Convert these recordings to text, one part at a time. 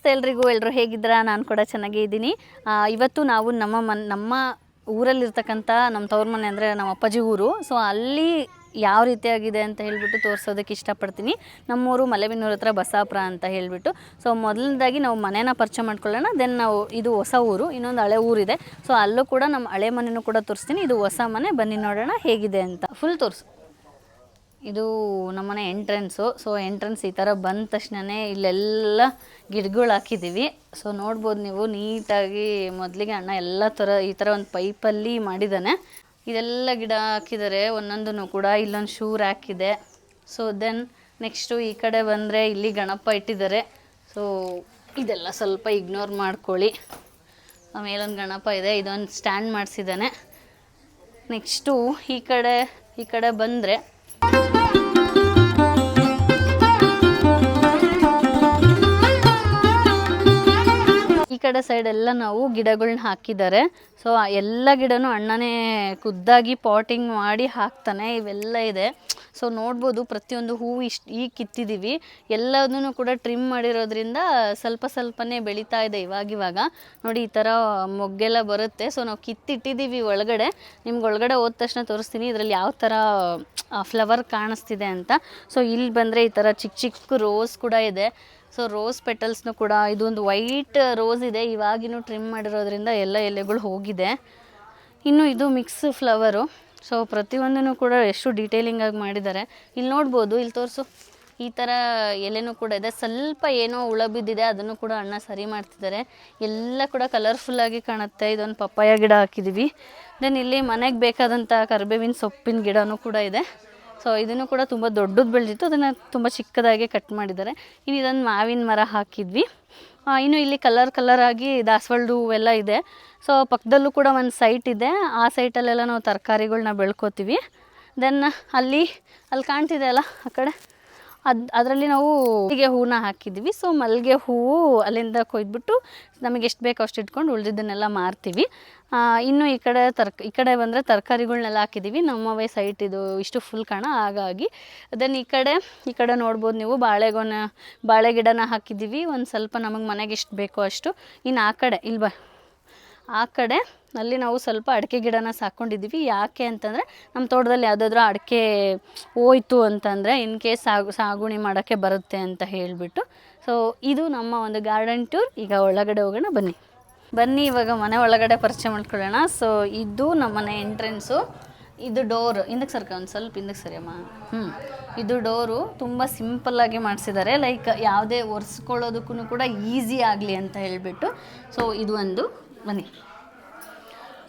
ನಮಸ್ತೆ ಎಲ್ಲರೂ ಹೇಗಿದ್ದೀರಾ? ನಾನು ಕೂಡ ಚೆನ್ನಾಗೇ ಇದ್ದೀನಿ. ಇವತ್ತು ನಾವು ನಮ್ಮ ಊರಲ್ಲಿರ್ತಕ್ಕಂಥ ನಮ್ಮ ತವ್ರ ಮನೆ ಅಂದರೆ ನಮ್ಮ ಅಪ್ಪಾಜಿ ಊರು. ಸೊ ಅಲ್ಲಿ ಯಾವ ರೀತಿಯಾಗಿದೆ ಅಂತ ಹೇಳಿಬಿಟ್ಟು ತೋರಿಸೋದಕ್ಕೆ ಇಷ್ಟಪಡ್ತೀನಿ. ನಮ್ಮೂರು ಮಲೆಬೆನ್ನೂರು ಹತ್ರ ಬಸಾಪುರ ಅಂತ ಹೇಳಿಬಿಟ್ಟು. ಸೊ ಮೊದಲನೇದಾಗಿ ನಾವು ಮನೇನ ಪರಿಚಯ ಮಾಡ್ಕೊಳ್ಳೋಣ. ದೆನ್ ನಾವು ಇದು ಹೊಸ ಊರು, ಇನ್ನೊಂದು ಹಳೆ ಊರಿದೆ. ಸೊ ಅಲ್ಲೂ ಕೂಡ ನಮ್ಮ ಹಳೆ ಮನೆಯೂ ಕೂಡ ತೋರಿಸ್ತೀನಿ. ಇದು ಹೊಸ ಮನೆ, ಬನ್ನಿ ನೋಡೋಣ ಹೇಗಿದೆ ಅಂತ. ಫುಲ್ ತೋರಿಸು. ಇದು ನಮ್ಮನೆ ಎಂಟ್ರೆನ್ಸು. ಸೊ ಎಂಟ್ರೆನ್ಸ್ ಈ ಥರ ಬಂದ ತಕ್ಷಣವೇ ಇಲ್ಲೆಲ್ಲ ಗಿಡಗಳು ಹಾಕಿದ್ದೀವಿ. ಸೊ ನೋಡ್ಬೋದು ನೀವು ನೀಟಾಗಿ. ಮೊದಲಿಗೆ ಅಣ್ಣ ಎಲ್ಲ ಥರ ಈ ಥರ ಒಂದು ಪೈಪಲ್ಲಿ ಮಾಡಿದ್ದಾನೆ. ಇದೆಲ್ಲ ಗಿಡ ಹಾಕಿದ್ದಾರೆ ಒಂದೊಂದೂ ಕೂಡ. ಇಲ್ಲೊಂದು ಶೂ ಹಾಕಿದೆ. ಸೊ ದೆನ್ ನೆಕ್ಸ್ಟು ಈ ಕಡೆ ಬಂದರೆ ಇಲ್ಲಿ ಗಣಪ ಇಟ್ಟಿದ್ದಾರೆ. ಸೊ ಇದೆಲ್ಲ ಸ್ವಲ್ಪ ಇಗ್ನೋರ್ ಮಾಡ್ಕೊಳ್ಳಿ. ಆಮೇಲೊಂದು ಗಣಪ ಇದೆ, ಇದೊಂದು ಸ್ಟ್ಯಾಂಡ್ ಮಾಡಿಸಿದ್ದಾನೆ. ನೆಕ್ಸ್ಟು ಈ ಕಡೆ ಬಂದರೆ ಈ ಕಡೆ ಸೈಡ್ ಎಲ್ಲ ನಾವು ಗಿಡಗಳನ್ನ ಹಾಕಿದ್ದಾರೆ. ಸೊ ಎಲ್ಲ ಗಿಡನೂ ಅಣ್ಣನೇ ಖುದ್ದಾಗಿ ಪಾಟಿಂಗ್ ಮಾಡಿ ಹಾಕ್ತಾನೆ. ಇವೆಲ್ಲ ಇದೆ. ಸೊ ನೋಡ್ಬೋದು ಪ್ರತಿಯೊಂದು ಹೂವು ಈಗ ಕಿತ್ತಿದ್ದೀವಿ. ಎಲ್ಲದನ್ನು ಕೂಡ ಟ್ರಿಮ್ ಮಾಡಿರೋದ್ರಿಂದ ಸ್ವಲ್ಪನೇ ಬೆಳೀತಾ ಇದೆ ಇವಾಗ ನೋಡಿ. ಈ ಥರ ಮೊಗ್ಗೆಲ್ಲ ಬರುತ್ತೆ. ಸೊ ನಾವು ಕಿತ್ತಿಟ್ಟಿದ್ದೀವಿ ಒಳಗಡೆ. ನಿಮ್ಗೆ ಒಳಗಡೆ ಹೋದ ತಕ್ಷಣ ತೋರಿಸ್ತೀನಿ ಇದರಲ್ಲಿ ಯಾವ ಥರ ಫ್ಲವರ್ ಕಾಣಿಸ್ತಿದೆ ಅಂತ. ಸೊ ಇಲ್ಲಿ ಬಂದರೆ ಈ ಥರ ಚಿಕ್ಕ ರೋಸ್ ಕೂಡ ಇದೆ. ಸೊ ರೋಸ್ ಪೆಟಲ್ಸ್ನು ಕೂಡ, ಇದೊಂದು ವೈಟ್ ರೋಸ್ ಇದೆ. ಇವಾಗಿನೂ ಟ್ರಿಮ್ ಮಾಡಿರೋದ್ರಿಂದ ಎಲ್ಲ ಎಲೆಗಳು ಹೋಗಿದೆ. ಇನ್ನು ಇದು ಮಿಕ್ಸ್ ಫ್ಲವರು. ಸೊ ಪ್ರತಿಯೊಂದೂ ಕೂಡ ಎಷ್ಟು ಡೀಟೇಲಿಂಗಾಗಿ ಮಾಡಿದ್ದಾರೆ. ಇಲ್ಲಿ ನೋಡ್ಬೋದು, ಇಲ್ಲಿ ತೋರಿಸು. ಈ ಥರ ಎಲೆನೂ ಕೂಡ ಇದೆ. ಸ್ವಲ್ಪ ಏನೋ ಹುಳ ಬಿದ್ದಿದೆ, ಅದನ್ನು ಕೂಡ ಅಣ್ಣ ಸರಿ ಮಾಡ್ತಿದ್ದಾರೆ. ಎಲ್ಲ ಕೂಡ ಕಲರ್ಫುಲ್ಲಾಗಿ ಕಾಣುತ್ತೆ. ಇದೊಂದು ಪಪ್ಪಾಯ ಗಿಡ ಹಾಕಿದ್ದೀವಿ. ದೆನ್ ಇಲ್ಲಿ ಮನೆಗೆ ಬೇಕಾದಂಥ ಕರಿಬೇವಿನ ಸೊಪ್ಪಿನ ಗಿಡನೂ ಕೂಡ ಇದೆ. ಸೊ ಇದನ್ನು ಕೂಡ ತುಂಬ ದೊಡ್ಡದು ಬೆಳೆದಿತ್ತು, ಅದನ್ನು ತುಂಬ ಚಿಕ್ಕದಾಗಿ ಕಟ್ ಮಾಡಿದ್ದಾರೆ. ಇನ್ನು ಇದೊಂದು ಮಾವಿನ ಮರ ಹಾಕಿದ್ವಿ. ಇನ್ನು ಇಲ್ಲಿ ಕಲರ್ ಆಗಿ ದಾಸವಾಳದ ಹೂವೆಲ್ಲ ಇದೆ. ಸೊ ಪಕ್ಕದಲ್ಲೂ ಕೂಡ ಒಂದು ಸೈಟ್ ಇದೆ. ಆ ಸೈಟಲ್ಲೆಲ್ಲ ನಾವು ತರಕಾರಿಗಳ್ನ ಬೆಳ್ಕೊತೀವಿ. ದೆನ್ ಅಲ್ಲಿ ಕಾಣ್ತಿದೆ ಅಲ್ಲ ಆ ಕಡೆ, ಅದರಲ್ಲಿ ನಾವು ಮಲ್ಲಿಗೆ ಹೂವನ್ನ ಹಾಕಿದ್ವಿ. ಸೊ ಮಲ್ಲಿಗೆ ಹೂವು ಅಲ್ಲಿಂದ ಕೊಯ್ದುಬಿಟ್ಟು ನಮಗೆ ಎಷ್ಟು ಬೇಕೋ ಅಷ್ಟು ಇಟ್ಕೊಂಡು ಉಳಿದಿದ್ದನ್ನೆಲ್ಲ ಮಾರ್ತೀವಿ. ಇನ್ನು ಈ ಕಡೆ ಬಂದರೆ ತರಕಾರಿಗಳ್ನೆಲ್ಲ ಹಾಕಿದ್ದೀವಿ. ನಮ್ಮವೇ ಸೈಟ್ ಇದು, ಇಷ್ಟು ಫುಲ್ ಹಾಗಾಗಿ. ದೆನ್ ಈ ಕಡೆ ನೋಡ್ಬೋದು ನೀವು, ಬಾಳೆ ಗಿಡನ ಹಾಕಿದ್ದೀವಿ. ಒಂದು ಸ್ವಲ್ಪ ನಮಗೆ ಮನೆಗೆ ಎಷ್ಟು ಬೇಕೋ ಅಷ್ಟು. ಇನ್ನು ಆ ಕಡೆ ಅಲ್ಲಿ ನಾವು ಸ್ವಲ್ಪ ಅಡಿಕೆ ಗಿಡನ ಸಾಕೊಂಡಿದ್ದೀವಿ. ಯಾಕೆ ಅಂತಂದರೆ ನಮ್ಮ ತೋಟದಲ್ಲಿ ಯಾವುದಾದ್ರೂ ಅಡಿಕೆ ಹೋಯ್ತು ಅಂತಂದರೆ ಇನ್ ಕೇಸ್ ಸಾಗುಣಿ ಮಾಡೋಕ್ಕೆ ಬರುತ್ತೆ ಅಂತ ಹೇಳಿಬಿಟ್ಟು. ಸೊ ಇದು ನಮ್ಮ ಒಂದು ಗಾರ್ಡನ್ ಟೂರ್. ಈಗ ಒಳಗಡೆ ಹೋಗೋಣ, ಬನ್ನಿ ಇವಾಗ ಮನೆ ಒಳಗಡೆ ಪರಿಚಯ ಮಾಡ್ಕೊಳ್ಳೋಣ. ಸೊ ಇದು ನಮ್ಮನೆ ಎಂಟ್ರೆನ್ಸು. ಇದು ಡೋರ್ ಹಿಂದಕ್ಕೆ ಸರ್ಕ, ಒಂದು ಸ್ವಲ್ಪ ಹಿಂದಕ್ಕೆ ಸರಿ ಅಮ್ಮ. ಇದು ಡೋರು ತುಂಬ ಸಿಂಪಲ್ಲಾಗಿ ಮಾಡಿಸಿದ್ದಾರೆ. ಲೈಕ್ ಯಾವುದೇ ಒರೆಸ್ಕೊಳ್ಳೋದಕ್ಕೂ ಕೂಡ ಈಸಿ ಆಗಲಿ ಅಂತ ಹೇಳಿಬಿಟ್ಟು. ಸೊ ಇದು ಒಂದು ಬನ್ನಿ.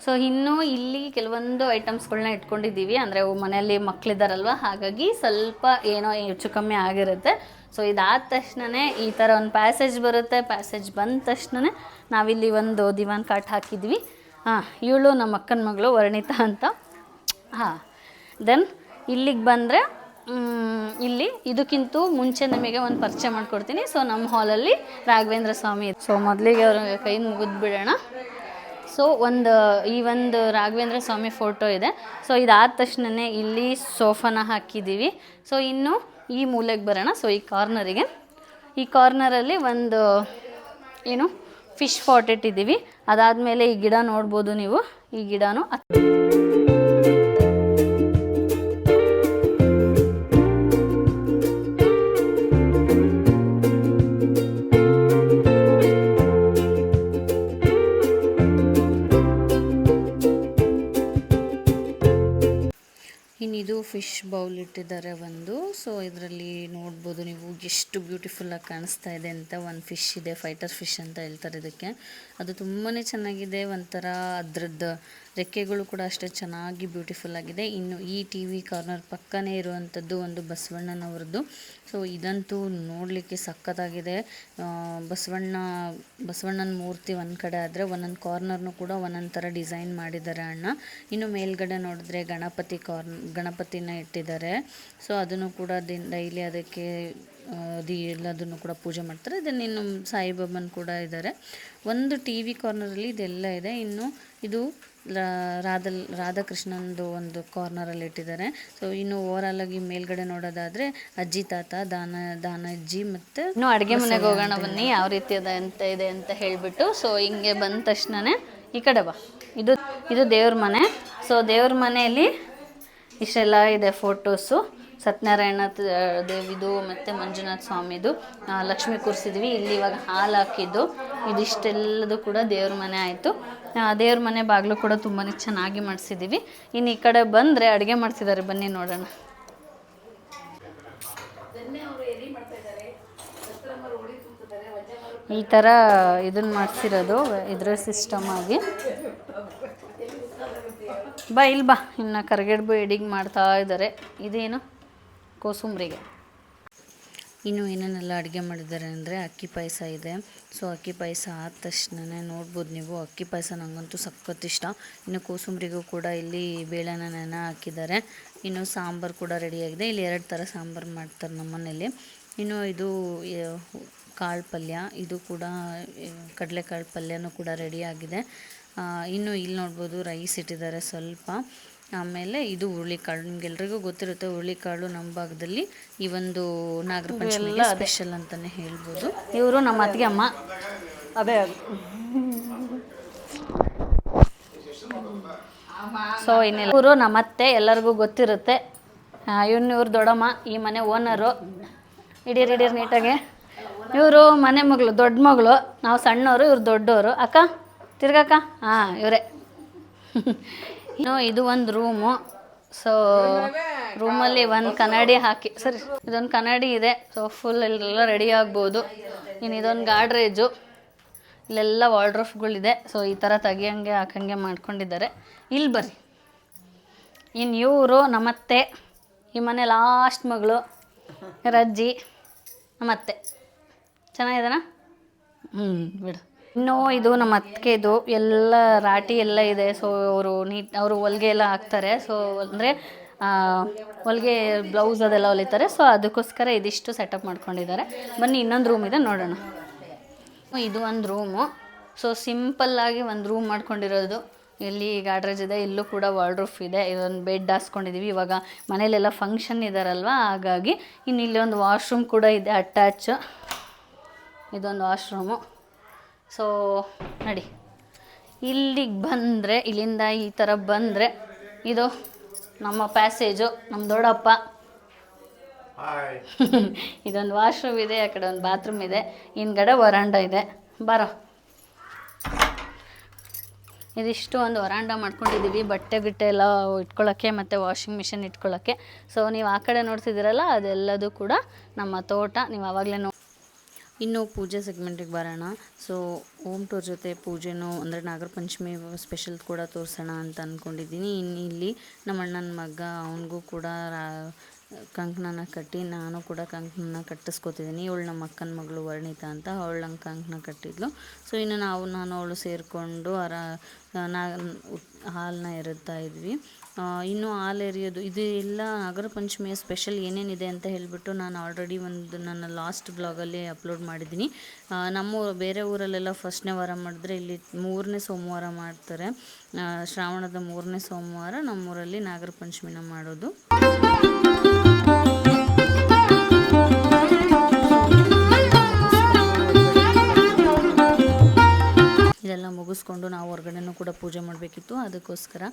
ಸೊ ಇನ್ನೂ ಇಲ್ಲಿ ಕೆಲವೊಂದು ಐಟಮ್ಸ್ಗಳನ್ನ ಇಟ್ಕೊಂಡಿದ್ದೀವಿ. ಅಂದರೆ ಮನೆಯಲ್ಲಿ ಮಕ್ಕಳಿದ್ದಾರಲ್ವ, ಹಾಗಾಗಿ ಸ್ವಲ್ಪ ಏನೋ ಹೆಚ್ಚು ಕಮ್ಮಿ ಆಗಿರುತ್ತೆ. ಸೊ ಇದಾದ ತಕ್ಷಣವೇ ಈ ಥರ ಒಂದು ಪ್ಯಾಸೇಜ್ ಬರುತ್ತೆ. ಪ್ಯಾಸೇಜ್ ಬಂದ ತಕ್ಷಣವೇ ನಾವಿಲ್ಲಿ ಒಂದು ದಿವಾನ್ ಕಾಟ್ ಹಾಕಿದ್ವಿ. ಇವಳು ನಮ್ಮ ಅಕ್ಕನ ಮಗಳು ವರ್ಣಿತಾ ಅಂತ. ದೆನ್ ಇಲ್ಲಿಗೆ ಬಂದರೆ ಇಲ್ಲಿ ಇದಕ್ಕಿಂತ ಮುಂಚೆ ನಿಮಗೆ ಒಂದು ಪರಿಚಯ ಮಾಡಿಕೊಡ್ತೀನಿ. ಸೊ ನಮ್ಮ ಹಾಲಲ್ಲಿ ರಾಘವೇಂದ್ರ ಸ್ವಾಮಿ. ಸೊ ಮೊದಲಿಗೆ ಅವ್ರ ಕೈ ಮುಗಿದು ಬಿಡೋಣ. ಸೊ ಈ ಒಂದು ರಾಘವೇಂದ್ರ ಸ್ವಾಮಿ ಫೋಟೋ ಇದೆ. ಸೊ ಇದಾದ ತಕ್ಷಣವೇ ಇಲ್ಲಿ ಸೋಫಾನ ಹಾಕಿದ್ದೀವಿ. ಸೊ ಇನ್ನು ಈ ಮೂಲೆಗೆ ಬರೋಣ. ಸೊ ಈ ಕಾರ್ನರಲ್ಲಿ ಒಂದು ಫಿಶ್ ಪಾಟ್ ಇಟ್ಟಿದ್ದೀವಿ. ಅದಾದಮೇಲೆ ಈ ಗಿಡ ನೋಡ್ಬೋದು ನೀವು. ಈ ಗಿಡನೂ ಇನ್ನಿದು ಫಿಶ್ ಬೌಲ್ ಇಟ್ಟಿದ್ದಾರೆ ಒಂದು. ಸೊ ಇದರಲ್ಲಿ ನೋಡ್ಬೋದು ನೀವು ಎಷ್ಟು ಬ್ಯೂಟಿಫುಲ್ಲಾಗಿ ಕಾಣಿಸ್ತಾ ಇದೆ ಅಂತ. ಒಂದು ಫಿಶ್ ಇದೆ, ಫೈಟರ್ ಫಿಶ್ ಅಂತ ಹೇಳ್ತಾರೆ ಇದಕ್ಕೆ. ಅದು ತುಂಬಾ ಚೆನ್ನಾಗಿದೆ. ಒಂಥರ ಅದರದ್ದು ರೆಕ್ಕೆಗಳು ಕೂಡ ಅಷ್ಟೇ ಚೆನ್ನಾಗಿ ಬ್ಯೂಟಿಫುಲ್ ಆಗಿದೆ. ಇನ್ನು ಈ ಟಿ ವಿ ಕಾರ್ನರ್ ಪಕ್ಕನೇ ಇರುವಂಥದ್ದು ಒಂದು ಬಸವಣ್ಣನವ್ರದ್ದು. ಸೊ ಇದಂತೂ ನೋಡಲಿಕ್ಕೆ ಸಖತ್ತಾಗಿದೆ. ಬಸವಣ್ಣನ ಮೂರ್ತಿ ಒಂದು ಕಡೆ ಆದರೆ ಒಂದೊಂದು ಕಾರ್ನರ್ನು ಕೂಡ ಒಂದೊಂದು ಥರ ಡಿಸೈನ್ ಮಾಡಿದ್ದಾರೆ ಅಣ್ಣ. ಇನ್ನು ಮೇಲ್ಗಡೆ ನೋಡಿದ್ರೆ ಗಣಪತಿನ ಇಟ್ಟಿದ್ದಾರೆ. ಸೊ ಅದನ್ನು ಕೂಡ ಡೈಲಿ ಅದಕ್ಕೆ ಎಲ್ಲದನ್ನು ಕೂಡ ಪೂಜೆ ಮಾಡ್ತಾರೆ. ದೆನ್ ಇನ್ನು ಸಾಯಿಬಾಬನ್ ಕೂಡ ಇದ್ದಾರೆ. ಒಂದು ಟಿ ವಿ ಕಾರ್ನರಲ್ಲಿ ಇದೆಲ್ಲ ಇದೆ. ಇನ್ನು ಇದು ರಾಧಾಕೃಷ್ಣಂದು ಒಂದು ಕಾರ್ನರಲ್ಲಿ ಇಟ್ಟಿದ್ದಾರೆ. ಸೊ ಇನ್ನು ಓವರಾಲ್ ಆಗಿ ಮೇಲ್ಗಡೆ ನೋಡೋದಾದರೆ ಅಜ್ಜಿ ತಾತ ದಾನಜ್ಜಿ ಮತ್ತು ಇನ್ನು ಅಡುಗೆ ಮನೆಗೆ ಹೋಗೋಣ ಬನ್ನಿ ಯಾವ ರೀತಿ ಇದೆ ಅಂತ ಹೇಳಿಬಿಟ್ಟು. ಸೊ ಹಿಂಗೆ ಬಂದ ತಕ್ಷಣವೇ ಈ ಕಡೆ ಬಾ, ಇದು ದೇವ್ರ ಮನೆ. ಸೊ ದೇವ್ರ ಮನೆಯಲ್ಲಿ ಇಷ್ಟೆಲ್ಲ ಇದೆ ಫೋಟೋಸು, ಸತ್ಯನಾರಾಯಣ ದೇವಿದು ಮತ್ತು ಮಂಜುನಾಥ ಸ್ವಾಮಿದು, ಲಕ್ಷ್ಮಿ ಕೂರಿಸಿದ್ವಿ. ಇಲ್ಲಿ ಇವಾಗ ಹಾಲು ಹಾಕಿದ್ದು ಇದಿಷ್ಟೆಲ್ಲದು ಕೂಡ ದೇವ್ರ ಮನೆ ಆಯಿತು. ದೇವ್ರ ಮನೆ ಬಾಗಿಲು ಕೂಡ ತುಂಬಾ ಚೆನ್ನಾಗಿ ಮಾಡಿಸಿದ್ದೀವಿ. ಇನ್ನು ಈ ಕಡೆ ಬಂದರೆ ಅಡುಗೆ ಮಾಡ್ತಿದ್ದಾರೆ, ಬನ್ನಿ ನೋಡೋಣ. ಈ ಥರ ಇದನ್ನು ಮಾಡಿಸಿರೋದು ಇದ್ರ ಸಿಸ್ಟಮ್ ಆಗಿ. ಬಾ ಇಲ್ಲಿ ಬಾ, ಇನ್ನು ಕರಿಗಡುಬು ಎಡಿಗೆ ಮಾಡ್ತಾ ಇದ್ದಾರೆ. ಇದೇನು ಕೋಸುಂಬರಿಗೆ. ಇನ್ನು ಏನೇನೆಲ್ಲ ಅಡುಗೆ ಮಾಡಿದ್ದಾರೆ ಅಂದರೆ ಅಕ್ಕಿ ಪಾಯಸ ಇದೆ. ಸೊ ಅಕ್ಕಿ ಪಾಯಸ ಆದ ತಕ್ಷಣವೇ ನೋಡ್ಬೋದು ನೀವು, ಅಕ್ಕಿ ಪಾಯಸ ನನಗಂತೂ ಸಖತ್ ಇಷ್ಟ. ಇನ್ನು ಕೋಸುಂಬರಿಗೂ ಕೂಡ ಇಲ್ಲಿ ಬೇಳೆನ ನೆನೆ ಹಾಕಿದ್ದಾರೆ. ಇನ್ನು ಸಾಂಬಾರು ಕೂಡ ರೆಡಿಯಾಗಿದೆ. ಇಲ್ಲಿ 2 ಥರ ಸಾಂಬಾರು ಮಾಡ್ತಾರೆ ನಮ್ಮ ಮನೇಲಿ. ಇನ್ನು ಇದು ಕಾಳು ಪಲ್ಯ, ಇದು ಕೂಡ ಕಡಲೆಕಾಳು ಪಲ್ಯನೂ ಕೂಡ ರೆಡಿಯಾಗಿದೆ. ಇನ್ನು ಇಲ್ಲಿ ನೋಡ್ಬೋದು ರೈಸ್ ಇಟ್ಟಿದ್ದಾರೆ ಸ್ವಲ್ಪ. ಆಮೇಲೆ ಇದು ಹುರುಳಿಕಾಳು, ನಿಮ್ಗೆಲ್ರಿಗೂ ಗೊತ್ತಿರುತ್ತೆ ಹುರುಳಿಕಾಳು ನಮ್ಮ ಭಾಗದಲ್ಲಿ ಈ ಒಂದು ನಾಗರ ಪಂಚಮಿಗೆ ಸ್ಪೆಷಲ್ ಅಂತಲೇ ಹೇಳ್ಬೋದು. ಇವರು ನಮ್ಮ ಅತ್ತಿಗೆ ಅಮ್ಮ. ಅದೇ ಸೊ ಇನ್ನೆಲ್ಲ ಇವರು ನಮ್ಮ ಅತ್ತೆ, ಎಲ್ಲರಿಗೂ ಗೊತ್ತಿರುತ್ತೆ. ಇವ್ರು ದೊಡ್ಡಮ್ಮ, ಈ ಮನೆ ಓನರು. ಹಿಡೀರಿ ನೀಟಾಗೆ. ಇವರು ಮನೆ ಮಗಳು, ದೊಡ್ಡ ಮಗಳು. ನಾವು ಸಣ್ಣವರು, ಇವ್ರು ದೊಡ್ಡವರು. ಅಕ್ಕ ತಿರ್ಗಕ್ಕ, ಹಾಂ ಇವರೇ. ಇನ್ನು ಇದು ಒಂದು ರೂಮು. ಸೊ ರೂಮಲ್ಲಿ ಒಂದು ಕನ್ನಡಿ ಹಾಕಿ, ಸರಿ ಇದೊಂದು ಕನ್ನಡಿ ಇದೆ. ಸೊ ಫುಲ್ ಎಲ್ಲ ರೆಡಿ ಆಗ್ಬೋದು. ಇನ್ನು ಇದೊಂದು ಗಾಡ್ರೇಜು, ಇಲ್ಲೆಲ್ಲ ವಾರ್ಡ್ರೋಬ್ಗಳಿದೆ. ಸೊ ಈ ಥರ ತೆಗಿಯಂಗೆ ಹಾಕಂಗೆ ಮಾಡ್ಕೊಂಡಿದ್ದಾರೆ. ಇಲ್ಲಿ ಬರ್ರಿ. ಇನ್ನು ಇವರು ನಮ್ಮತ್ತೆ, ಈ ಮನೆ ಲಾಸ್ಟ್ ಮಗಳು, ರಜ್ಜಿ ನಮ್ಮತ್ತೆ. ಚೆನ್ನಾಗಿದಾನ? ಬಿಡು. ಇನ್ನು ಇದು ನಮ್ಮ ಅತ್ತಿಗೆದು ಎಲ್ಲ ರಾಟಿ ಎಲ್ಲ ಇದೆ. ಸೊ ಅವರು ಹೊಲಿಗೆ ಎಲ್ಲ ಹಾಕ್ತಾರೆ. ಸೊ ಅಂದರೆ ಹೊಲಿಗೆ ಬ್ಲೌಸ್ ಅದೆಲ್ಲ ಹೊಲಿತಾರೆ. ಸೊ ಅದಕ್ಕೋಸ್ಕರ ಇದಿಷ್ಟು ಸೆಟಪ್ ಮಾಡ್ಕೊಂಡಿದ್ದಾರೆ. ಬನ್ನಿ ಇನ್ನೊಂದು ರೂಮ್ ಇದೆ, ನೋಡೋಣ. ಇದು ಒಂದು ರೂಮು. ಸೊ ಸಿಂಪಲ್ಲಾಗಿ ಒಂದು ರೂಮ್ ಮಾಡ್ಕೊಂಡಿರೋದು. ಇಲ್ಲಿ ಗಾಡ್ರೇಜ್ ಇದೆ, ಇಲ್ಲೂ ಕೂಡ ವಾರ್ಡ್ರೋಬ್ ಇದೆ. ಇದೊಂದು ಬೆಡ್ ಹಾಸ್ಕೊಂಡಿದ್ದೀವಿ. ಇವಾಗ ಮನೇಲೆಲ್ಲ ಫಂಕ್ಷನ್ ಇದ್ದಾರಲ್ವ, ಹಾಗಾಗಿ. ಇನ್ನು ಇಲ್ಲಿ ಒಂದು ವಾಶ್ರೂಮ್ ಕೂಡ ಇದೆ ಅಟ್ಯಾಚ್. ಇದೊಂದು ವಾಶ್ರೂಮು. ಸೊ ನೋಡಿ, ಇಲ್ಲಿಗೆ ಬಂದರೆ, ಇಲ್ಲಿಂದ ಈ ಥರ ಬಂದರೆ ಇದು ನಮ್ಮ ಪ್ಯಾಸೇಜು, ನಮ್ಮ ದೊಡ್ಡಪ್ಪ. ಇದೊಂದು ವಾಶ್ರೂಮ್ ಇದೆ, ಆ ಕಡೆ ಒಂದು ಬಾತ್ರೂಮ್ ಇದೆ, ಹಿಂದ್ಗಡೆ ವರಾಂಡ ಇದೆ. ಬರೋ, ಇದಿಷ್ಟು ಒಂದು ವರಾಂಡ ಮಾಡ್ಕೊಂಡಿದ್ದೀವಿ, ಬಟ್ಟೆ ಗಿಟ್ಟೆ ಎಲ್ಲ ಇಟ್ಕೊಳ್ಳೋಕ್ಕೆ ಮತ್ತು ವಾಷಿಂಗ್ ಮಿಷಿನ್ ಇಟ್ಕೊಳ್ಳೋಕ್ಕೆ. ಸೊ ನೀವು ಆ ಕಡೆ ನೋಡ್ತಿದ್ದೀರಲ್ಲ, ಅದೆಲ್ಲದು ಕೂಡ ನಮ್ಮ ತೋಟ. ನೀವು ಆವಾಗಲೇ ಇನ್ನು ಪೂಜೆ ಸೆಗ್ಮೆಂಟಿಗೆ ಬರೋಣ. ಸೊ ಹೋಮ್ ಟೂರ್ ಜೊತೆ ಪೂಜೆನೂ ಅಂದರೆ ನಾಗರ ಪಂಚಮಿ ಸ್ಪೆಷಲ್ ಕೂಡ ತೋರಿಸೋಣ ಅಂತ ಅಂದ್ಕೊಂಡಿದ್ದೀನಿ. ಇನ್ನು ಇಲ್ಲಿ ನಮ್ಮ ಅಣ್ಣನ ಮಗ, ಅವನಿಗೂ ಕೂಡ ಕಂಕಣನ ಕಟ್ಟಿ, ನಾನು ಕೂಡ ಕಂಕಣನ ಕಟ್ಟಿಸ್ಕೊತಿದ್ದೀನಿ. ಇವಳು ನಮ್ಮ ಅಕ್ಕನ ಮಗಳು ವರ್ಣಿತಾ ಅಂತ, ಅವಳು ನಂಗೆ ಕಂಕಣ ಕಟ್ಟಿದ್ಲು. ಸೊ ಇನ್ನು ನಾನು ಅವಳು ಸೇರಿಕೊಂಡು ಹಾಲನ್ನ ಎರಿತಾ ಇದ್ವಿ. ಇನ್ನು ಹಾಲು ಎರೆಯೋದು ಇದು ಎಲ್ಲ ನಾಗರ ಪಂಚಮಿಯ ಸ್ಪೆಷಲ್ ಏನೇನಿದೆ ಅಂತ ಹೇಳಿಬಿಟ್ಟು ನಾನು ಆಲ್ರೆಡಿ ಒಂದು ನನ್ನ ಲಾಸ್ಟ್ ಬ್ಲಾಗಲ್ಲಿ ಅಪ್ಲೋಡ್ ಮಾಡಿದ್ದೀನಿ. ಬೇರೆ ಊರಲ್ಲೆಲ್ಲ ಫಸ್ಟ್ನೇ ವಾರ ಮಾಡಿದ್ರೆ, ಇಲ್ಲಿ 3ನೇ ಸೋಮವಾರ ಮಾಡ್ತಾರೆ. ಶ್ರಾವಣದ 3ನೇ ಸೋಮವಾರ ನಮ್ಮೂರಲ್ಲಿ ನಾಗರ ಪಂಚಮಿನ ಮಾಡೋದು. ಇದೆಲ್ಲ ಮುಗಿಸ್ಕೊಂಡು ನಾವು ಹೊರಗಡೆನೂ ಕೂಡ ಪೂಜೆ ಮಾಡಬೇಕಿತ್ತು. ಅದಕ್ಕೋಸ್ಕರ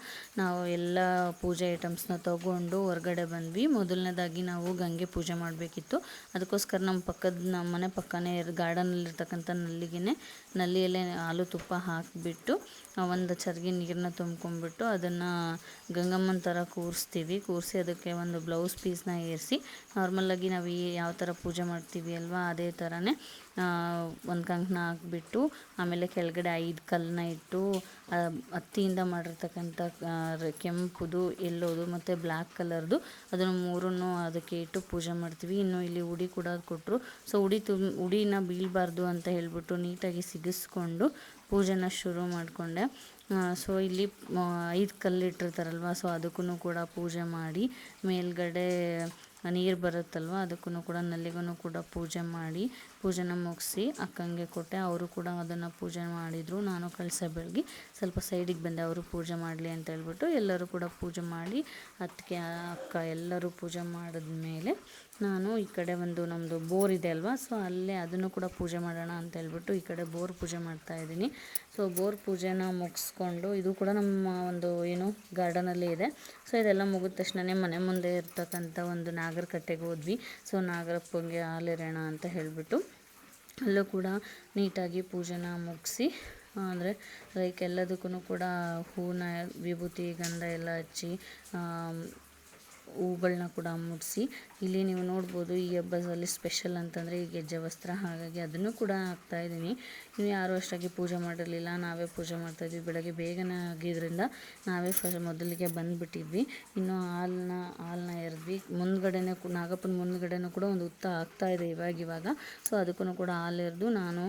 ನಾವು ಎಲ್ಲ ಪೂಜೆ ಐಟಮ್ಸ್ನ ತಗೊಂಡು ಹೊರಗಡೆ ಬಂದ್ವಿ. ಮೊದಲನೇದಾಗಿ ನಾವು ಗಂಗೆ ಪೂಜೆ ಮಾಡಬೇಕಿತ್ತು. ಅದಕ್ಕೋಸ್ಕರ ನಮ್ಮ ಮನೆ ಪಕ್ಕನೇ ಗಾರ್ಡನಲ್ಲಿರ್ತಕ್ಕಂಥ ನಲ್ಲಿಯಲ್ಲೇ ಹಾಲು ತುಪ್ಪ ಹಾಕಿಬಿಟ್ಟು ಒಂದು ಚರ್ಗಿ ನೀರನ್ನ ತುಂಬ್ಕೊಂಡ್ಬಿಟ್ಟು ಅದನ್ನು ಗಂಗಮ್ಮನ ಥರ ಕೂರಿಸಿ ಅದಕ್ಕೆ ಒಂದು ಬ್ಲೌಸ್ ಪೀಸ್ನ ಏರಿಸಿ, ನಾರ್ಮಲಾಗಿ ನಾವು ಯಾವ ಥರ ಪೂಜೆ ಮಾಡ್ತೀವಿ ಅಲ್ವಾ, ಅದೇ ಥರನೇ ಒಂದು ಕಂಕಣ ಹಾಕಿಬಿಟ್ಟು, ಆಮೇಲೆ ಕೆಳಗಡೆ 5 ಕಲ್ಲನ್ನ ಇಟ್ಟು, ಹತ್ತಿಯಿಂದ ಮಾಡಿರ್ತಕ್ಕಂಥ ಕೆಂಪುದು, ಎಲ್ಲೋದು ಮತ್ತು ಬ್ಲ್ಯಾಕ್ ಕಲರ್ದು, ಅದನ್ನು 3 ಅದಕ್ಕೆ ಇಟ್ಟು ಪೂಜೆ ಮಾಡ್ತೀವಿ. ಇನ್ನು ಇಲ್ಲಿ ಉಡಿ ಕೂಡ ಕೊಟ್ಟರು. ಸೊ ಉಡಿನ ಬೀಳಬಾರ್ದು ಅಂತ ಹೇಳ್ಬಿಟ್ಟು ನೀಟಾಗಿ ಸಿಗಿಸ್ಕೊಂಡು ಪೂಜೆನ ಶುರು ಮಾಡಿಕೊಂಡೆ. ಸೊ ಇಲ್ಲಿ 5 ಕಲ್ಲು ಇಟ್ಟಿರ್ತಾರಲ್ವ, ಸೊ ಅದಕ್ಕೂ ಕೂಡ ಪೂಜೆ ಮಾಡಿ ಮೇಲ್ಗಡೆ ನೀರು ಬರುತ್ತಲ್ವ ಅದಕ್ಕೂ ಕೂಡ ನಲ್ಲಿಗೂ ಕೂಡ ಪೂಜೆ ಮಾಡಿ ಪೂಜೆನ ಮುಗಿಸಿ ಅಕ್ಕಂಗೆ ಕೊಟ್ಟೆ. ಅವರು ಕೂಡ ಅದನ್ನು ಪೂಜೆ ಮಾಡಿದರು. ನಾನು ಕಳಸ ಬೆಳಗಿ ಸ್ವಲ್ಪ ಸೈಡಿಗೆ ಬಂದೆ, ಅವರು ಪೂಜೆ ಮಾಡಲಿ ಅಂತ ಹೇಳ್ಬಿಟ್ಟು. ಎಲ್ಲರೂ ಕೂಡ ಪೂಜೆ ಮಾಡಿ ಅತ್ತಿಗೆ ಅಕ್ಕ ಎಲ್ಲರೂ ಪೂಜೆ ಮಾಡಿದ್ಮೇಲೆ ನಾನು ಈ ಕಡೆ ಒಂದು ನಮ್ಮದು ಬೋರ್ ಇದೆ ಅಲ್ವಾ, ಸೊ ಅಲ್ಲೇ ಅದನ್ನು ಕೂಡ ಪೂಜೆ ಮಾಡೋಣ ಅಂತ ಹೇಳ್ಬಿಟ್ಟು ಈ ಕಡೆ ಬೋರ್ ಪೂಜೆ ಮಾಡ್ತಾಯಿದ್ದೀನಿ. ಸೊ ಬೋರ್ ಪೂಜೆನ ಮುಗಿಸ್ಕೊಂಡು, ಇದು ಕೂಡ ನಮ್ಮ ಒಂದು ಗಾರ್ಡನಲ್ಲಿ ಇದೆ. ಸೊ ಇದೆಲ್ಲ ಮುಗಿದ ತಕ್ಷಣವೇ ಮನೆ ಮುಂದೆ ಇರ್ತಕ್ಕಂಥ ಒಂದು ನಾಗರ ಕಟ್ಟೆಗೆ ಹೋದ್ವಿ. ಸೊ ನಾಗರಪ್ಪಂಗೆ ಹಾಲೆರೆಯೋಣ ಅಂತ ಹೇಳಿಬಿಟ್ಟು ಅಲ್ಲೂ ಕೂಡ ನೀಟಾಗಿ ಪೂಜೆನ ಮುಗಿಸಿ, ಅಂದರೆ ಲೈಕ್ ಎಲ್ಲದಕ್ಕೂ ಕೂಡ ಹೂವಿನ ವಿಭೂತಿ ಗಂಧ ಎಲ್ಲ ಹಚ್ಚಿ ಹೂಗಳನ್ನ ಕೂಡ ಮುಡಿಸಿ, ಇಲ್ಲಿ ನೀವು ನೋಡ್ಬೋದು ಈ ಹಬ್ಬದಲ್ಲಿ ಸ್ಪೆಷಲ್ ಅಂತಂದರೆ ಈ ಗೆಜ್ಜೆ ವಸ್ತ್ರ, ಹಾಗಾಗಿ ಅದನ್ನು ಕೂಡ ಹಾಕ್ತಾಯಿದ್ದೀನಿ. ನೀವು ಯಾರೂ ಅಷ್ಟಾಗಿ ಪೂಜೆ ಮಾಡಿರಲಿಲ್ಲ, ನಾವೇ ಪೂಜೆ ಮಾಡ್ತಾಯಿದ್ವಿ. ಬೆಳಗ್ಗೆ ಬೇಗನೆ ಆಗಿದ್ದರಿಂದ ನಾವೇ ಮೊದಲಿಗೆ ಬಂದುಬಿಟ್ಟಿದ್ವಿ. ಇನ್ನು ಹಾಲನ್ನ ಎರೆದ್ವಿ. ಮುಂದ್ಗಡೆನೇ ನಾಗಪ್ಪನ ಮುಂದ್ಗಡೆನೂ ಕೂಡ ಒಂದು ಹುತ್ತ ಆಗ್ತಾಯಿದೆ ಇವಾಗ. ಸೊ ಅದಕ್ಕೂ ಕೂಡ ಹಾಲು ಎರೆದು ನಾನು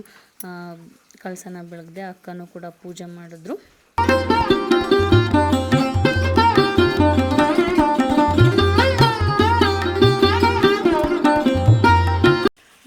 ಕಳಸನ ಬೆಳಗ್ದೆ, ಅಕ್ಕನೂ ಕೂಡ ಪೂಜೆ ಮಾಡಿದ್ರು.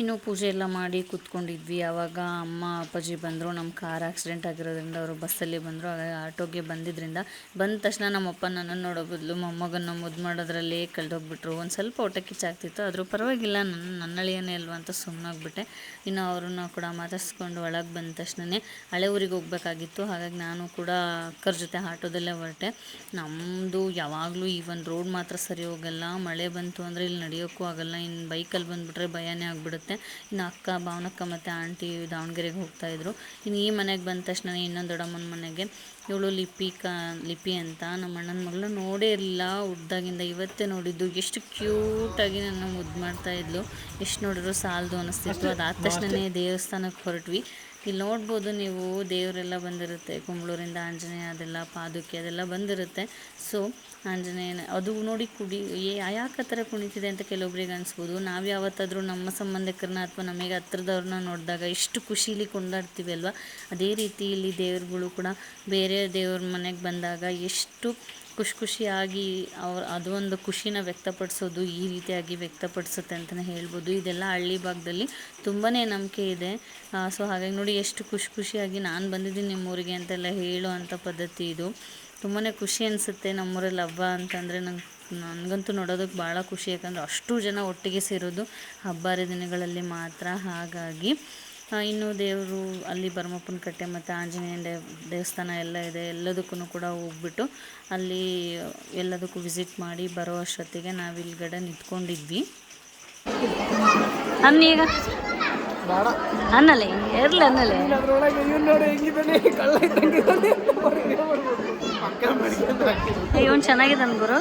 ಇನ್ನು ಪೂಜೆ ಎಲ್ಲ ಮಾಡಿ ಕೂತ್ಕೊಂಡಿದ್ವಿ. ಆವಾಗ ಅಮ್ಮ ಅಪ್ಪಾಜಿ ಬಂದರು. ನಮ್ಮ ಕಾರ್ ಆಕ್ಸಿಡೆಂಟ್ ಆಗಿರೋದ್ರಿಂದ ಅವರು ಬಸ್ಸಲ್ಲಿ ಬಂದರು. ಹಾಗಾಗಿ ಆಟೋಗೆ ಬಂದ ತಕ್ಷಣ ನಮ್ಮಪ್ಪ ನನ್ನನ್ನು ನೋಡೋ ಬದಲು ಮೊಮ್ಮಗನ್ನ ಮುದ್ದು ಮಾಡೋದ್ರಲ್ಲೇ ಕಳೆದೋಗ್ಬಿಟ್ರು. ಒಂದು ಸ್ವಲ್ಪ ಹೊಟ್ಟೆ ಕಿಚ್ಚಾಗ್ತಿತ್ತು, ಆದರೂ ಪರವಾಗಿಲ್ಲ, ನನ್ನ ಅಳಿಯನೇ ಅಲ್ವಾ ಅಂತ ಸುಮ್ಮನಾಗ್ಬಿಟ್ಟೆ. ಇನ್ನು ಅವ್ರನ್ನ ಕೂಡ ಮಾತಾಡಿಸ್ಕೊಂಡು ಒಳಗೆ ಬಂದ ತಕ್ಷಣವೇ ಹಳೆ ಊರಿಗೆ ಹೋಗ್ಬೇಕಾಗಿತ್ತು. ಹಾಗಾಗಿ ನಾನು ಕೂಡ ಅಕ್ಕರ ಜೊತೆ ಆಟೋದಲ್ಲೇ ಹೊರಟೆ. ನಮ್ಮದು ಯಾವಾಗಲೂ ಈ ಒಂದು ರೋಡ್ ಮಾತ್ರ ಸರಿ ಹೋಗಲ್ಲ. ಮಳೆ ಬಂತು ಅಂದರೆ ಇಲ್ಲಿ ನಡೆಯೋಕ್ಕೂ ಆಗಲ್ಲ. ಇನ್ನು ಬೈಕಲ್ಲಿ ಬಂದುಬಿಟ್ರೆ ಭಯನೇ ಆಗಿಬಿಡುತ್ತೆ. ಇನ್ನು ಅಕ್ಕ, ಭಾವನಕ್ಕ ಮತ್ತು ಆಂಟಿ ದಾವಣಗೆರೆಗೆ ಹೋಗ್ತಾಯಿದ್ರು. ಇನ್ನು ಈ ಮನೆಗೆ ಬಂದ ತಕ್ಷಣ ಇನ್ನೊಂದು ದೊಡ್ಡಮ್ಮನ ಮನೆಗೆ, ಇವಳು ಲಿಪಿ ಅಂತ ನಮ್ಮ ಅಣ್ಣನ ಮಗಳು, ನೋಡೇ ಇರಲಿಲ್ಲ ಹುಡ್ದಾಗಿಂದ, ಇವತ್ತೇ ನೋಡಿದ್ದು. ಎಷ್ಟು ಕ್ಯೂಟಾಗಿ ನನ್ನ ಮುದ್ದು ಮಾಡ್ತಾಯಿದ್ಲು. ಎಷ್ಟು ನೋಡಿದ್ರು ಸಾಲದು ಅನ್ನಿಸ್ತಿತ್ತು. ಅದಾದ ತಕ್ಷಣವೇ ದೇವಸ್ಥಾನಕ್ಕೆ ಹೊರಟ್ವಿ. ಇಲ್ಲಿ ನೋಡ್ಬೋದು ನೀವು, ದೇವರೆಲ್ಲ ಬಂದಿರುತ್ತೆ. ಕುಂಬಳೂರಿಂದ ಆಂಜನೇಯ ಅದೆಲ್ಲ ಪಾದುಕೆ ಅದೆಲ್ಲ ಬಂದಿರುತ್ತೆ. ಸೊ ಆಂಜನೇಯನ ಅದು ನೋಡಿ ಯಾಕೆ ಆ ಥರ ಕುಣಿತಿದೆ ಅಂತ ಕೆಲವೊಬ್ರಿಗೆ ಅನಿಸ್ಬೋದು. ನಾವು ಯಾವತ್ತಾದರೂ ನಮ್ಮ ಸಂಬಂಧಿಕರನ್ನ ಅಥವಾ ನಮಗೆ ಹತ್ರದವ್ರನ್ನ ನೋಡಿದಾಗ ಎಷ್ಟು ಖುಷಿಲಿ ಕೊಂಡಾಡ್ತೀವಿ ಅಲ್ವಾ, ಅದೇ ರೀತಿ ಇಲ್ಲಿ ದೇವ್ರುಗಳು ಕೂಡ ಬೇರೆ ದೇವ್ರ ಮನೆಗೆ ಬಂದಾಗ ಎಷ್ಟು ಖುಷಿಯಾಗಿ ಅದು ಒಂದು ಖುಷಿನ ವ್ಯಕ್ತಪಡಿಸೋದು ಈ ರೀತಿಯಾಗಿ ವ್ಯಕ್ತಪಡಿಸುತ್ತೆ ಅಂತಲೇ ಹೇಳ್ಬೋದು. ಇದೆಲ್ಲ ಹಳ್ಳಿ ಭಾಗದಲ್ಲಿ ತುಂಬಾ ನಂಬಿಕೆ ಇದೆ. ಸೊ ಹಾಗಾಗಿ ನೋಡಿ ಎಷ್ಟು ಖುಷಿಯಾಗಿ ನಾನು ಬಂದಿದ್ದೀನಿ ನಿಮ್ಮೂರಿಗೆ ಅಂತೆಲ್ಲ ಹೇಳೋ ಅಂಥ ಪದ್ಧತಿ ಇದು. ತುಂಬಾ ಖುಷಿ ಅನಿಸುತ್ತೆ ನಮ್ಮೂರಲ್ಲಿ ಹಬ್ಬ ಅಂತಂದರೆ. ನನಗಂತೂ ನೋಡೋದಕ್ಕೆ ಭಾಳ ಖುಷಿ, ಯಾಕಂದರೆ ಅಷ್ಟು ಜನ ಒಟ್ಟಿಗೆ ಸೇರೋದು ಹಬ್ಬ ಹರಿದಿನಗಳಲ್ಲಿ ಮಾತ್ರ. ಹಾಗಾಗಿ ಇನ್ನು ದೇವರು ಅಲ್ಲಿ ಭರಮಪ್ಪನ ಕಟ್ಟೆ ಮತ್ತು ಆಂಜನೇಯನ ದೇವಸ್ಥಾನ ಎಲ್ಲ ಇದೆ. ಎಲ್ಲದಕ್ಕೂ ಕೂಡ ಹೋಗ್ಬಿಟ್ಟು ಅಲ್ಲಿ ಎಲ್ಲದಕ್ಕೂ ವಿಸಿಟ್ ಮಾಡಿ ಬರೋ ಅಷ್ಟೊತ್ತಿಗೆ ನಾವು ಇಲ್ಗಡೆ ನಿಂತ್ಕೊಂಡಿದ್ವಿ. ಅನ್ನೀಗ ಅನ್ನಲೆ ಇರಲಿ ಅನ್ನಲೆ ಇವನು ಚೆನ್ನಾಗಿದ್ದಾನೆ ಗುರು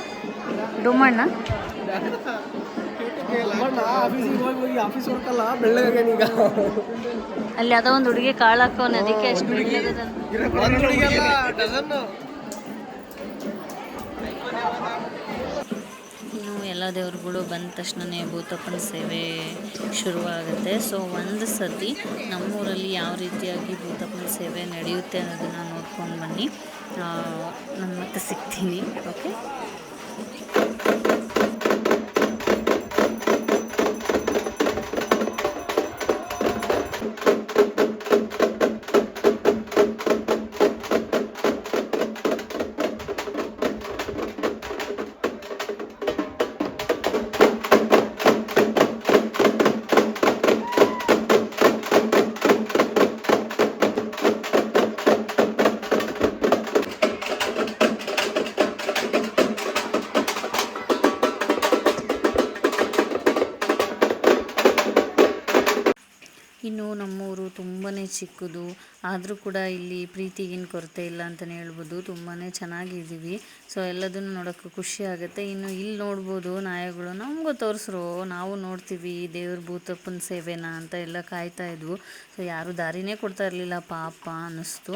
ಡುಮ್ಮಣ್ಣ. ಅಲ್ಲಿ ಅದೋ ಒಂದು ಹುಡುಗಿ ಕಾಳಾಕೋನೆ, ಅದಕ್ಕೆ ಎಷ್ಟು ಇನ್ನು ಎಲ್ಲ ದೇವ್ರುಗಳು ಬಂದ ತಕ್ಷಣವೇ ಭೂತಪ್ಪನ ಸೇವೆ ಶುರುವಾಗುತ್ತೆ. ಸೊ ಒಂದು ಸತಿ ನಮ್ಮೂರಲ್ಲಿ ಯಾವ ರೀತಿಯಾಗಿ ಭೂತಪ್ಪನ ಸೇವೆ ನಡೆಯುತ್ತೆ ಅನ್ನೋದನ್ನು ನೋಡ್ಕೊಂಡು ಬನ್ನಿ. ನಾನು ಮತ್ತೆ ಸಿಗ್ತೀನಿ. ಓಕೆ. ಇನ್ನು ನಮ್ಮೂರು ತುಂಬಾ ಚಿಕ್ಕದು, ಆದರೂ ಕೂಡ ಇಲ್ಲಿ ಪ್ರೀತಿಗೇನು ಕೊರತೆ ಇಲ್ಲ ಅಂತಲೇ ಹೇಳ್ಬೋದು. ತುಂಬಾ ಚೆನ್ನಾಗಿದ್ದೀವಿ. ಸೊ ಎಲ್ಲದನ್ನು ನೋಡೋಕ್ಕೆ ಖುಷಿ ಆಗುತ್ತೆ. ಇನ್ನು ಇಲ್ಲಿ ನೋಡ್ಬೋದು ನಾಯಿಗಳು, ನಮಗೂ ತೋರಿಸ್ರು, ನಾವು ನೋಡ್ತೀವಿ ದೇವ್ರ ಭೂತಪ್ಪನ ಸೇವೆನ ಅಂತ ಎಲ್ಲ ಕಾಯ್ತಾ ಇದ್ವು. ಸೊ ಯಾರೂ ದಾರಿನೇ ಕೊಡ್ತಾ ಇರಲಿಲ್ಲ, ಪಾಪ ಅನ್ನಿಸ್ತು.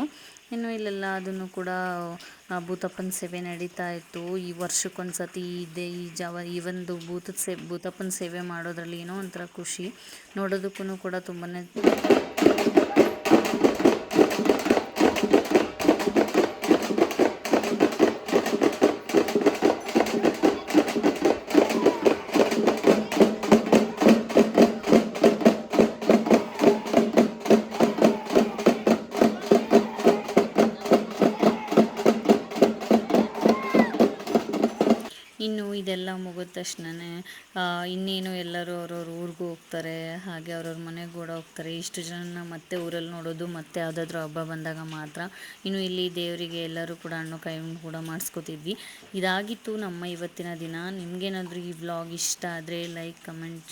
ಇನ್ನು ಇಲ್ಲೆಲ್ಲ ಅದನ್ನು ಕೂಡ ಭೂತಪ್ಪನ ಸೇವೆ ನಡೀತಾ ಇತ್ತು. ಈ ವರ್ಷಕ್ಕೊಂದು ಸತಿ ಈ ಒಂದು ಭೂತಪ್ಪನ ಸೇವೆ ಮಾಡೋದ್ರಲ್ಲಿ ಏನೋ ಒಂಥರ ಖುಷಿ. ನೋಡೋದಕ್ಕೂ ಕೂಡ ತುಂಬಾ ಇನ್ನು ಇದೆಲ್ಲ ಮುಗಿದ ತಕ್ಷಣವೇ ಇನ್ನೇನು ಎಲ್ಲರೂ ಅವ್ರವ್ರ ಊರಿಗೂ ಹೋಗ್ತಾರೆ, ಹಾಗೆ ಅವ್ರವ್ರ ಮನೆಗೆ ಕೂಡ ಹೋಗ್ತಾರೆ. ಇಷ್ಟು ಜನನ ಮತ್ತೆ ಊರಲ್ಲಿ ನೋಡೋದು ಮತ್ತೆ ಯಾವುದಾದ್ರೂ ಹಬ್ಬ ಬಂದಾಗ ಮಾತ್ರ. ಇನ್ನು ಇಲ್ಲಿ ದೇವರಿಗೆ ಎಲ್ಲರೂ ಕೂಡ ಹಣ್ಣು ಕಾಯಿ ಕೂಡ ಮಾಡಿಸ್ಕೊತಿದ್ವಿ. ಇದಾಗಿತ್ತು ನಮ್ಮ ಇವತ್ತಿನ ದಿನ. ನಿಮಗೇನಾದರೂ ಈ ವ್ಲಾಗ್ ಇಷ್ಟ ಆದರೆ ಲೈಕ್, ಕಮೆಂಟ್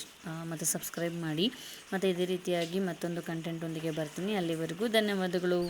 ಮತ್ತು ಸಬ್ಸ್ಕ್ರೈಬ್ ಮಾಡಿ. ಮತ್ತು ಇದೇ ರೀತಿಯಾಗಿ ಮತ್ತೊಂದು ಕಂಟೆಂಟೊಂದಿಗೆ ಬರ್ತೀನಿ. ಅಲ್ಲಿವರೆಗೂ ಧನ್ಯವಾದಗಳು.